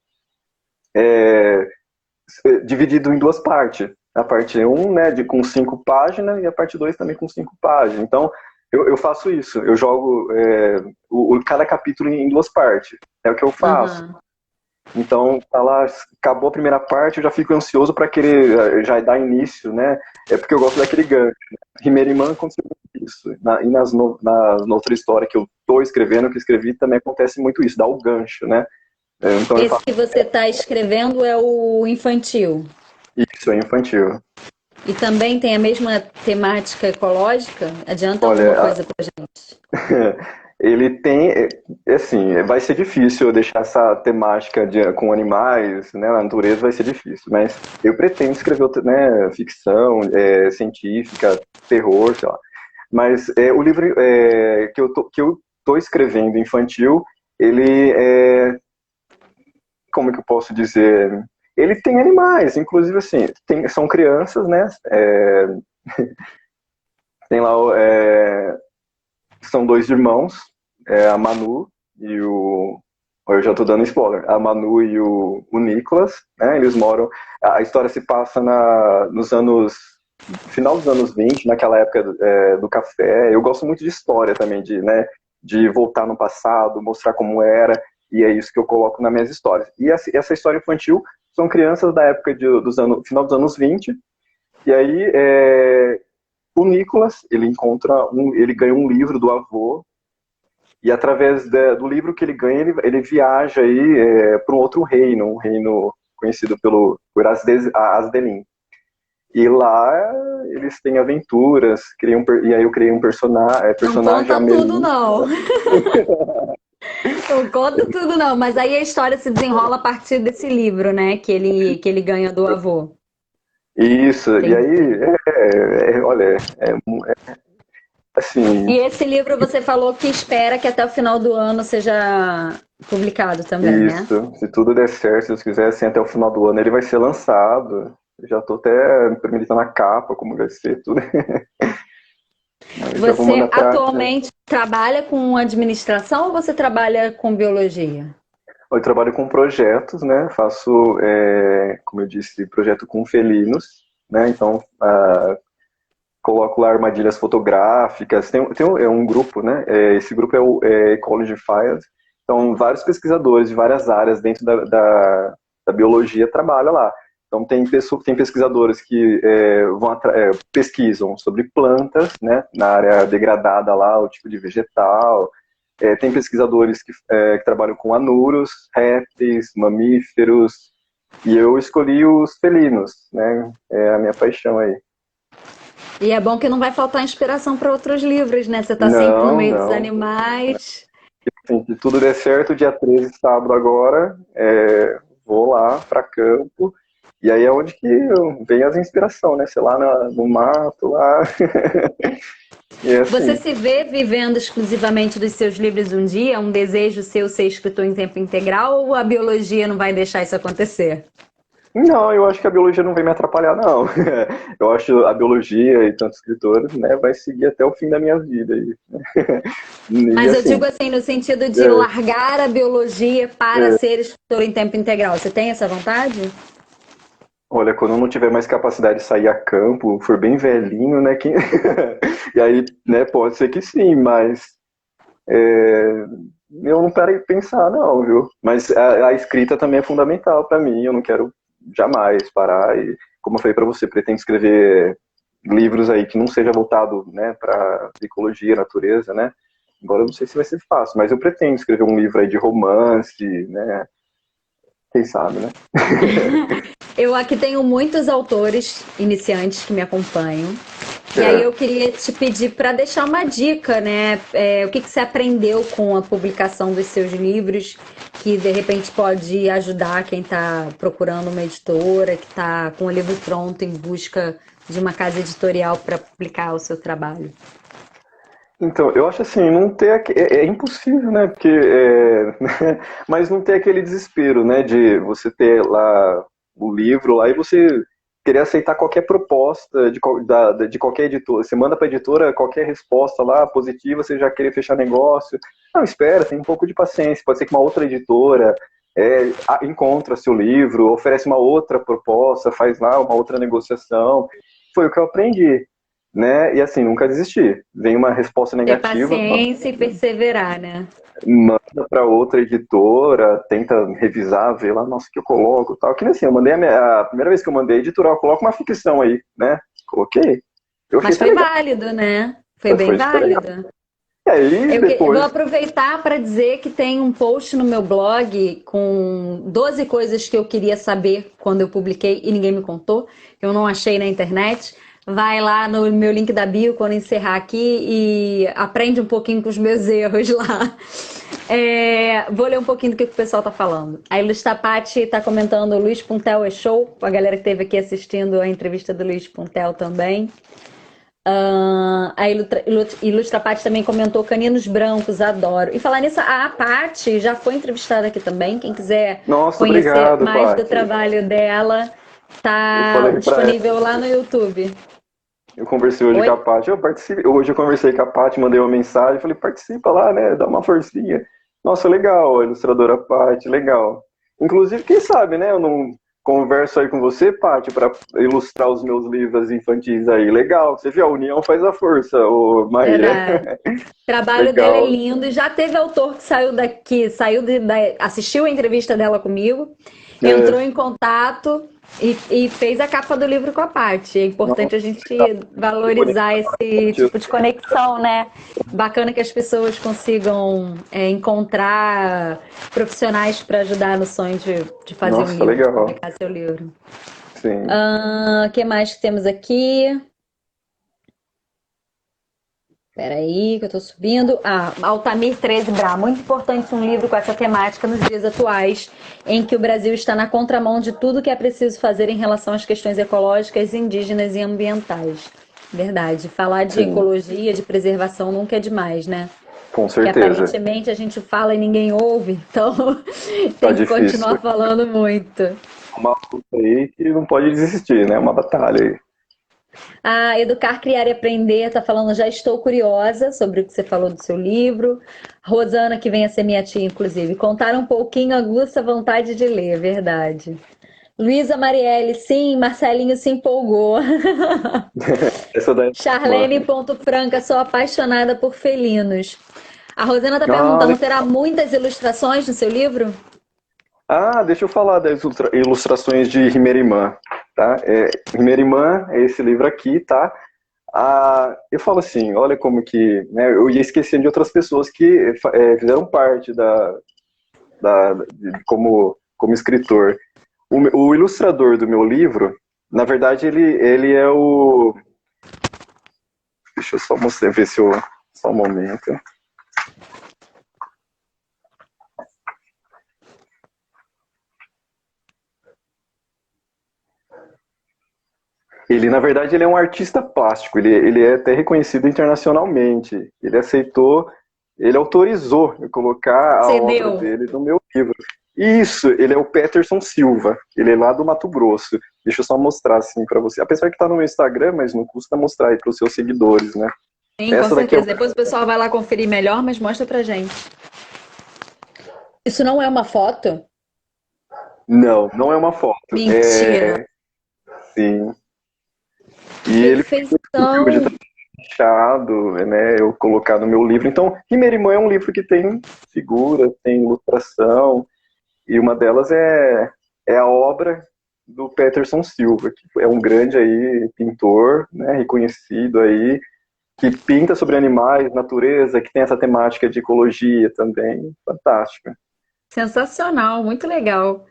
dividido em duas partes. A parte um, né, com 5 páginas, e a parte 2 também com 5 páginas. Então, eu faço isso. Eu jogo cada capítulo em duas partes. É o que eu faço. Aham. Então, tá lá, acabou a primeira parte, eu já fico ansioso para querer já dar início, né? É porque eu gosto daquele gancho. Rimeriman aconteceu muito isso. E na outra história que eu tô escrevendo, que eu escrevi, também acontece muito isso, dá o gancho, né? Então eu Esse faço que você está escrevendo é o infantil. isso, é infantil. E também tem a mesma temática ecológica? Adianta alguma Olha, coisa pra gente? ele tem, assim, vai ser difícil eu deixar essa temática com animais, né, na natureza vai ser difícil, mas eu pretendo escrever, né, ficção, científica, terror, sei lá. Mas o livro que eu tô escrevendo infantil, ele como que eu posso dizer? Ele tem animais, inclusive assim, são crianças, né? Tem lá são dois irmãos, a Manu e o. Eu já estou dando spoiler. A Manu e o Nicolas, né? Eles moram. A história se passa nos anos. Final dos anos 20, naquela época do café. Eu gosto muito de história também, de voltar no passado, mostrar como era, e é isso que eu coloco nas minhas histórias. E essa história infantil são crianças da época final dos anos 20, e aí o Nicolas, ele ganha um livro do avô, e através do livro que ele ganha, ele viaja aí para um outro reino, um reino conhecido por Asdelin. E lá eles têm aventuras, e aí eu criei um Não personagem, a conta tudo, Melu. não. Não conta tudo, não. Mas aí a história se desenrola a partir desse livro, né? Que ele ganha do avô. Isso, e aí, Entendi. olha, assim, E esse livro você falou que espera que até o final do ano seja publicado também, né? isso, se tudo der certo, se Deus quiser, assim, até o final do ano ele vai ser lançado. Eu já estou até meditando a capa, como vai ser tudo. Mas já vou Você mandar para. atualmente trabalha com administração ou você trabalha com biologia? Eu trabalho com projetos, né? Faço, como eu disse, projeto com felinos, né? Então, coloco lá armadilhas fotográficas. Um grupo, né? Esse grupo é o Ecology Files. Então, vários pesquisadores de várias áreas dentro da biologia trabalham lá. Então, tem pesquisadores que pesquisam sobre plantas, né? Na área degradada lá, o tipo de vegetal. Tem pesquisadores que trabalham com anuros, répteis, mamíferos, e eu escolhi os felinos, né? É a minha paixão aí. E é bom que não vai faltar inspiração para outros livros, né? Você tá sempre no Não, meio dos não. animais. Assim, se tudo der certo, dia 13, sábado agora, vou lá para campo. E aí é onde que vem as inspirações, né? Sei lá, no mato, lá. E é Você assim. se vê vivendo exclusivamente dos seus livros um dia? É um desejo seu ser escritor em tempo integral ou a biologia não vai deixar isso acontecer? Não, eu acho que a biologia não vem me atrapalhar, não. Eu acho a biologia e tanto escritor, né, vai seguir até o fim da minha vida. E Mas eu digo assim, assim, no sentido de é, largar a biologia para é, ser escritor em tempo integral. Você tem essa vontade? olha, quando eu não tiver mais capacidade de sair a campo, for bem velhinho, né? E aí, né, pode ser que sim, mas é, eu não parei de pensar, não, viu? Mas a escrita também é fundamental para mim, eu não quero jamais parar. E, como eu falei para você, pretendo escrever livros aí que não seja voltado, né, para ecologia, natureza, né? Agora eu não sei se vai ser fácil, mas eu pretendo escrever um livro aí de romance, né? Quem sabe, né? Eu aqui tenho muitos autores iniciantes que me acompanham. E aí eu É. queria te pedir para deixar uma dica, né? O que que você aprendeu com a publicação dos seus livros, que de repente pode ajudar quem está procurando uma editora, que está com o livro pronto em busca de uma casa editorial para publicar o seu trabalho. Então, eu acho assim, não ter é impossível, né? Porque mas não ter aquele desespero, né? De você ter lá o livro lá e você querer aceitar qualquer proposta de qualquer editora. Você manda para a editora qualquer resposta lá positiva, você já querer fechar negócio. Não, espera, tem um pouco de paciência. Pode ser que uma outra editora encontra seu livro, oferece uma outra proposta, faz lá uma outra negociação. Foi o que eu aprendi, né? E assim, nunca desistir. Vem uma resposta Ter negativa, paciência e perseverar, né? manda para outra editora, tenta revisar, ver lá, nossa, o que eu coloco, tal. Que nem assim, eu mandei a primeira vez que eu mandei a editora, eu coloco uma ficção aí, né? Coloquei. Eu achei Mas até foi legal, válido, né? Foi bem foi super legal. válido. E aí Vou depois, aproveitar para dizer que tem um post no meu blog com 12 coisas que eu queria saber quando eu publiquei e ninguém me contou, que eu não achei na internet. Vai lá no meu link da bio quando encerrar aqui e aprende um pouquinho com os meus erros lá. Vou ler um pouquinho do que o pessoal tá falando. A Ilustapati tá comentando: o Luiz Puntel é show. A galera que esteve aqui assistindo a entrevista do Luiz Puntel também. A Ilustra Paty também comentou caninos brancos, adoro. E falar nisso, a Paty já foi entrevistada aqui também. Quem quiser nossa, conhecer obrigado, mais do Paty. trabalho dela, Eu tá falei para ela, disponível lá no YouTube. eu conversei hoje com Oi? a Paty, hoje eu conversei com a Paty, mandei uma mensagem, falei, participa lá, né? Dá uma forcinha. Nossa, legal, a ilustradora Paty, legal. Inclusive, quem sabe, né? Eu não converso aí com você, Paty, para ilustrar os meus livros infantis aí. Legal. Você viu, a união faz a força, ô Maíra. Verdade. O trabalho dela é Legal. lindo. E já teve autor que saiu daqui, assistiu a entrevista dela comigo, entrou É, em contato e fez a capa do livro com a Paty. É nossa, importante a gente que bonito. valorizar esse tipo de conexão, né? Bacana que as pessoas consigam encontrar profissionais para ajudar no sonho de fazer um Nossa, livro, de legal. publicar seu livro. Sim. O que mais que temos aqui? Peraí, que eu tô subindo. Altamir 13 Bra. Muito importante um livro com essa temática nos dias atuais, em que o Brasil está na contramão de tudo que é preciso fazer em relação às questões ecológicas, indígenas e ambientais. Verdade. Falar de Sim, ecologia, de preservação nunca é demais, né? com Que certeza. aparentemente a gente fala e ninguém ouve, então Tá tem que continuar difícil. falando muito. Uma luta aí que não pode desistir, né? Uma batalha aí. Educar, Criar e Aprender tá falando, já estou curiosa sobre o que você falou do seu livro. Rosana, que vem a ser minha tia, inclusive, contar um pouquinho, aguça a vontade de ler, verdade. Luísa Marielle, sim, Marcelinho se empolgou. Essa daí é uma. Charlene Ponto Franca, sou apaixonada por felinos. A Rosana tá Ah, perguntando, terá muitas ilustrações no seu livro? deixa eu falar das ilustrações de Rimerimã, tá? Rimerimã é esse livro aqui, tá? Eu falo assim, olha como que, né, eu ia esquecendo de outras pessoas que fizeram parte como escritor. O ilustrador do meu livro, na verdade, ele é o... Deixa eu só mostrar, ver se eu... Só um momento. Ele, na verdade, ele é um artista plástico, ele é até reconhecido internacionalmente. Ele autorizou eu colocar a obra Cedeu. dele no meu livro. Isso, ele é o Peterson Silva, ele é lá do Mato Grosso. Deixa eu só mostrar assim para você. Apesar que tá no meu Instagram, mas não custa mostrar aí para os seus seguidores, né? Sim, com Essa daqui é o... certeza. Depois o pessoal vai lá conferir melhor, mas mostra pra gente. Isso não é uma foto? Não, não é uma foto. Mentira. Sim. E ele foi de Perfeição. fechado, né, eu colocar no meu livro. Então, Rimerimã é um livro que tem figura, tem ilustração, e uma delas é a obra do Peterson Silva, que é um grande aí pintor, né, reconhecido aí, que pinta sobre animais, natureza, que tem essa temática de ecologia também, fantástica. Sensacional, muito legal.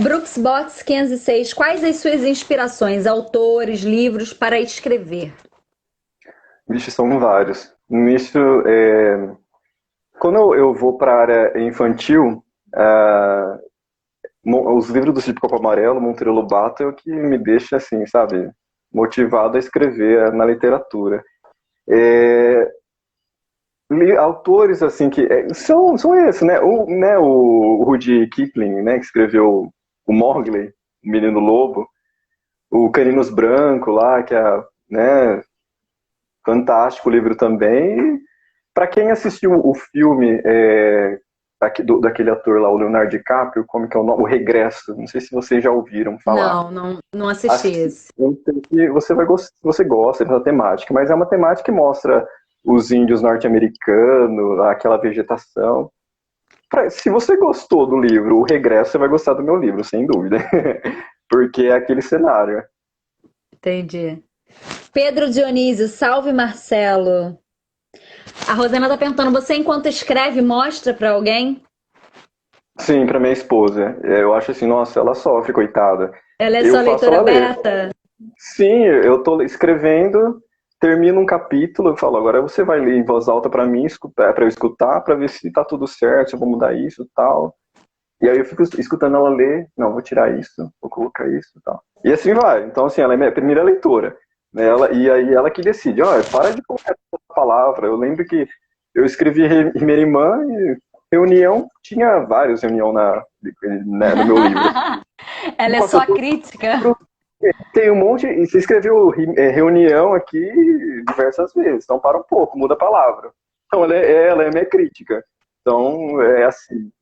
Brooks Bots 506, quais as suas inspirações, autores, livros para escrever? Vixe, são vários. Nisso, quando eu vou para a área infantil, ah, os livros do Cítrico Amarelo, Monteiro Lobato, é o que me deixa, assim, sabe, motivado a escrever na literatura. É, autores, assim, que são esses, né? O Rudyard Kipling, né, que escreveu o Mowgli, o Menino Lobo, o Caninos Branco lá, que é, né, fantástico o livro também. Para quem assistiu o filme daquele ator lá, o Leonardo DiCaprio, como que é o nome? O Regresso. Não sei se vocês já ouviram falar. Não, não assisti Assim, esse. eu sei que você gosta dessa temática, mas é uma temática que mostra os índios norte-americanos, aquela vegetação. Se você gostou do livro O Regresso, você vai gostar do meu livro, sem dúvida. Porque é aquele cenário. Entendi. Pedro Dionísio, salve Marcelo. A Rosana tá perguntando, você enquanto escreve mostra para alguém? Sim, para minha esposa. Eu acho assim, nossa, ela sofre, coitada. Ela é Eu sua faço leitora ela ler. beta? Sim, eu tô escrevendo, termino um capítulo, eu falo, agora você vai ler em voz alta para mim, para eu escutar, para ver se tá tudo certo, se eu vou mudar isso e tal. E aí eu fico escutando ela ler, não, vou tirar isso, vou colocar isso e tal. E assim vai. Então, assim, ela é minha primeira leitora. Né? E aí ela que decide, olha, para de colocar essa palavra. Eu lembro que eu escrevi Rimerimã e reunião, tinha várias reuniões né, no meu livro. Ela é Nossa, eu só tô crítica? tem um monte. E você escreveu reunião aqui diversas vezes. Então para um pouco, muda a palavra. Então ela é minha crítica. Então é assim.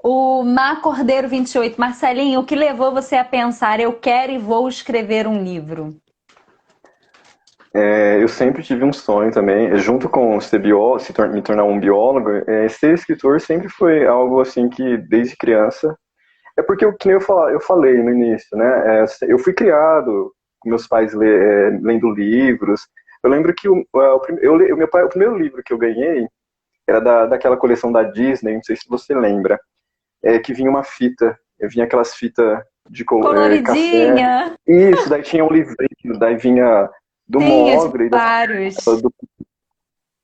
O Mar Cordeiro 28, Marcelinho, o que levou você a pensar, eu quero e vou escrever um livro? Eu sempre tive um sonho também, junto com ser biólogo, me tornar um biólogo, ser escritor sempre foi algo assim que desde criança. É porque, que nem eu falei no início, né? Eu fui criado com meus pais lendo livros. Eu lembro que o primeiro livro que eu ganhei era daquela coleção da Disney, não sei se você lembra, que vinha uma fita, vinha aquelas fitas de café. Coloridinha. Isso, daí tinha um livrinho, daí vinha do Sim, eu tive Mogli, vários.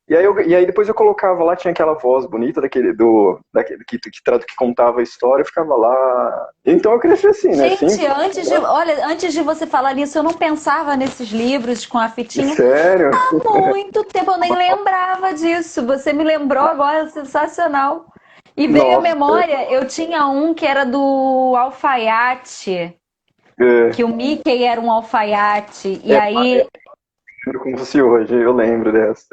e aí depois eu colocava lá, tinha aquela voz bonita daquele que contava a história, eu ficava lá. Então eu cresci assim, né? Gente, Simples. antes de você falar nisso, eu não pensava nesses livros com a fitinha Sério? há muito tempo, eu nem lembrava disso. Você me lembrou agora, sensacional. E veio à Nossa, memória, eu tinha um que era do alfaiate, é, que o Mickey era um alfaiate, e é, aí, lembro como se fosse hoje, eu lembro dessa.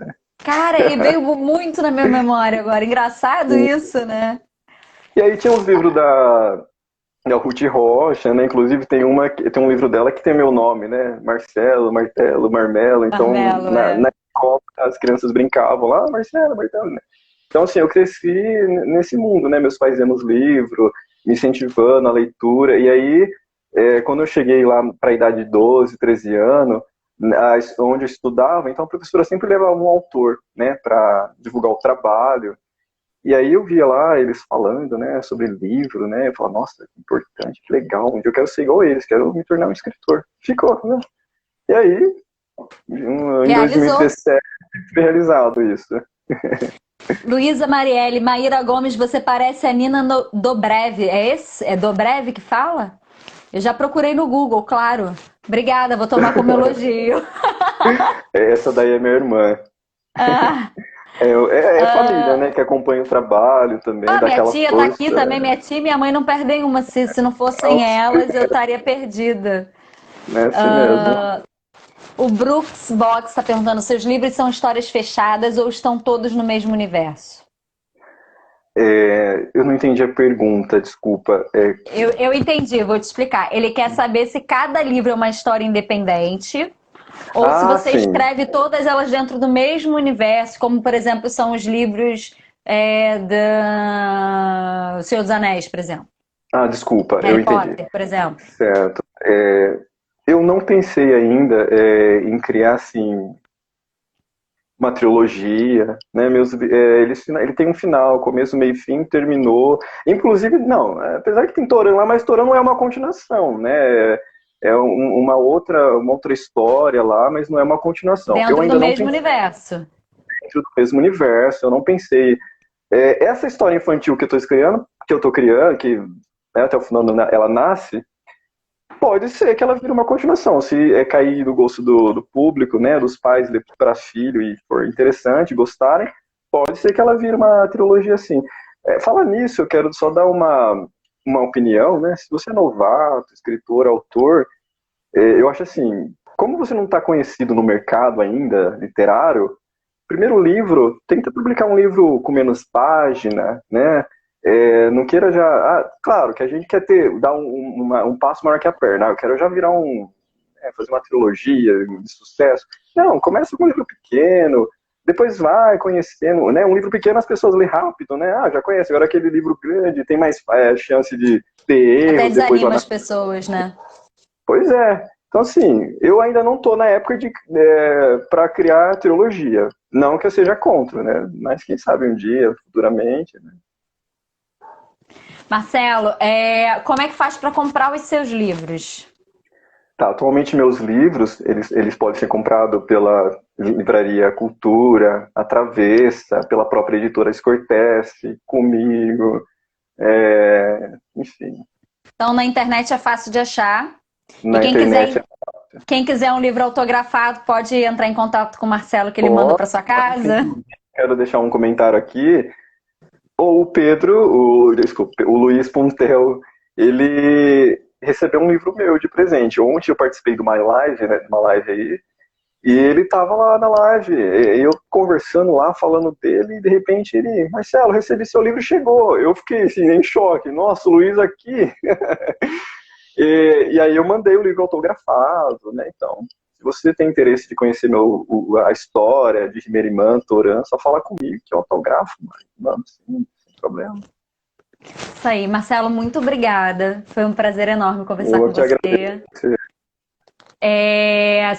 cara, e veio muito na minha memória agora. Engraçado isso, né? E aí tinha os livros da Ruth Rocha, né? Inclusive tem um livro dela que tem meu nome, né? Marcelo, Martelo, Marmelo. Então, Marmelo, na escola as crianças brincavam lá, Marcelo, Martelo, né? Então, assim, eu cresci nesse mundo, né? Meus pais lendo os livros, me incentivando a leitura. E aí, quando eu cheguei lá para a idade de 12, 13 anos, onde eu estudava, então a professora sempre levava um autor, né, para divulgar o trabalho. E aí eu via lá eles falando, né, sobre livro, né, eu falava, nossa, que importante, que legal, um dia eu quero ser igual a eles, quero me tornar um escritor. Ficou, né? E aí, em Realizou. 2017, foi realizado isso. Luísa Marielle, Maíra Gomes, você parece a Nina Dobrev. É esse? É Dobrev que fala? Eu já procurei no Google, claro. Obrigada, vou tomar como elogio. Essa daí é minha irmã. Ah, É família, né, que acompanha o trabalho também, dá minha aquela tia tá aqui força. também, minha tia e minha mãe não perdem uma. Se não fossem elas, eu estaria perdida. É assim mesmo. O Brooks Box está perguntando: seus livros são histórias fechadas ou estão todos no mesmo universo? Eu não entendi a pergunta, desculpa. Eu entendi, vou te explicar. Ele quer saber se cada livro é uma história independente ou se você Sim. escreve todas elas dentro do mesmo universo, como, por exemplo, são os livros da O Senhor dos Anéis, por exemplo. Desculpa, eu Harry entendi. Potter, por exemplo. Certo. Eu não pensei ainda em criar, assim, uma trilogia, né? Ele tem um final, começo, meio e fim, terminou. Inclusive, não, apesar que tem Torã lá, mas Torã não é uma continuação, né? Uma outra história lá, mas não é uma continuação. Eu Dentro do ainda não mesmo pensei universo. dentro do mesmo universo, eu não pensei. Essa história infantil que eu tô criando, que né, até o final ela nasce, pode ser que ela vire uma continuação, se cair do gosto do público, né, dos pais para filho e for interessante, gostarem, pode ser que ela vire uma trilogia assim. Fala nisso, eu quero só dar uma opinião, né, se você é novato, escritor, autor, eu acho assim, como você não está conhecido no mercado ainda, literário, primeiro livro, tenta publicar um livro com menos página, né? Não queira já. Claro que a gente quer dar um passo maior que a perna. Eu quero já virar fazer uma trilogia de sucesso. Não, começa com um livro pequeno, depois vai conhecendo, né? Um livro pequeno as pessoas lê rápido, né? Já conhece. Agora aquele livro grande tem mais chance de ter Até erro depois lá desanima na. as pessoas, né? Pois é. Então, assim, eu ainda não estou na época para criar trilogia. Não que eu seja contra, né? Mas quem sabe um dia, futuramente. Né? Marcelo, como é que faz para comprar os seus livros? Tá, atualmente meus livros, eles podem ser comprados pela Livraria Cultura, A Travessa, pela própria editora Scortese, comigo, enfim. Então, na internet é fácil de achar. E Na internet quem quiser um livro autografado, pode entrar em contato com o Marcelo, que ele manda para sua pode, casa. quero deixar um comentário aqui. Ou desculpa, o Luiz Puntel, ele recebeu um livro meu de presente. Ontem eu participei de uma live, né, de uma live aí, e ele tava lá na live, e eu conversando lá, falando dele, e de repente ele, Marcelo, recebi seu livro e chegou. Eu fiquei assim, em choque. Nossa, o Luiz aqui. E aí eu mandei o livro autografado, né? Então, se você tem interesse de conhecer a história de Rimerimã, Torã, só fala comigo que eu autografo, mano, sem problema. Isso aí, Marcelo, muito obrigada. Foi um prazer enorme conversar Eu com te você. agradeço.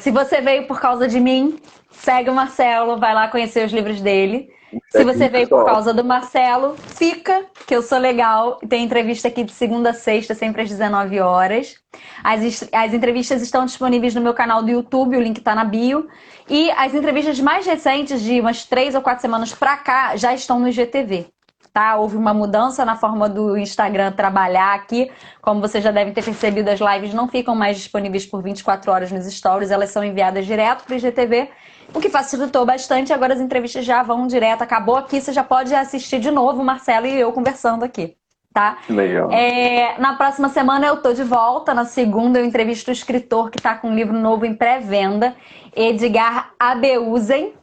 Se você veio por causa de mim, segue o Marcelo, vai lá conhecer os livros dele. Se Segue você aí, veio por pessoal. causa do Marcelo, fica, que eu sou legal. Tem entrevista aqui de segunda a sexta, sempre às 19 horas. As entrevistas estão disponíveis no meu canal do YouTube, o link está na bio. E as entrevistas mais recentes, de umas 3 ou 4 semanas pra cá, já estão no IGTV. Tá? Houve uma mudança na forma do Instagram trabalhar aqui. Como vocês já devem ter percebido, as lives não ficam mais disponíveis por 24 horas nos stories, elas são enviadas direto para o IGTV, o que facilitou bastante. Agora as entrevistas já vão direto, acabou aqui, você já pode assistir de novo o Marcelo e eu conversando aqui. Tá? Legal. Na próxima semana eu tô de volta. Na segunda eu entrevisto o escritor que tá com um livro novo em pré-venda, Edgar Abeuzen.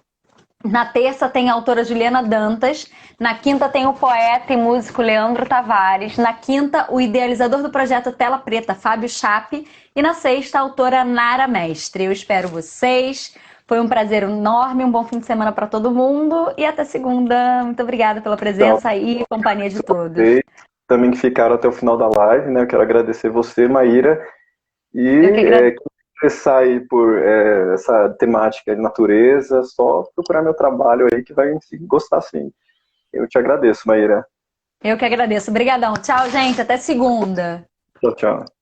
Na terça tem a autora Juliana Dantas. Na quinta tem o poeta e músico Leandro Tavares. Na quinta, o idealizador do projeto Tela Preta, Fábio Chape. E na sexta, a autora Nara Mestre. Eu espero vocês. Foi um prazer enorme, um bom fim de semana para todo mundo. E até segunda. Muito obrigada pela presença e companhia de todos. Também que ficaram até o final da live, né? Eu quero agradecer você, Maíra. E Eu que agradeço. quem interessar aí por essa temática de natureza, só procurar meu trabalho aí que vai gostar sim. Eu te agradeço, Maíra. Eu que agradeço. Obrigadão. Tchau, gente. Até segunda. Tchau, tchau.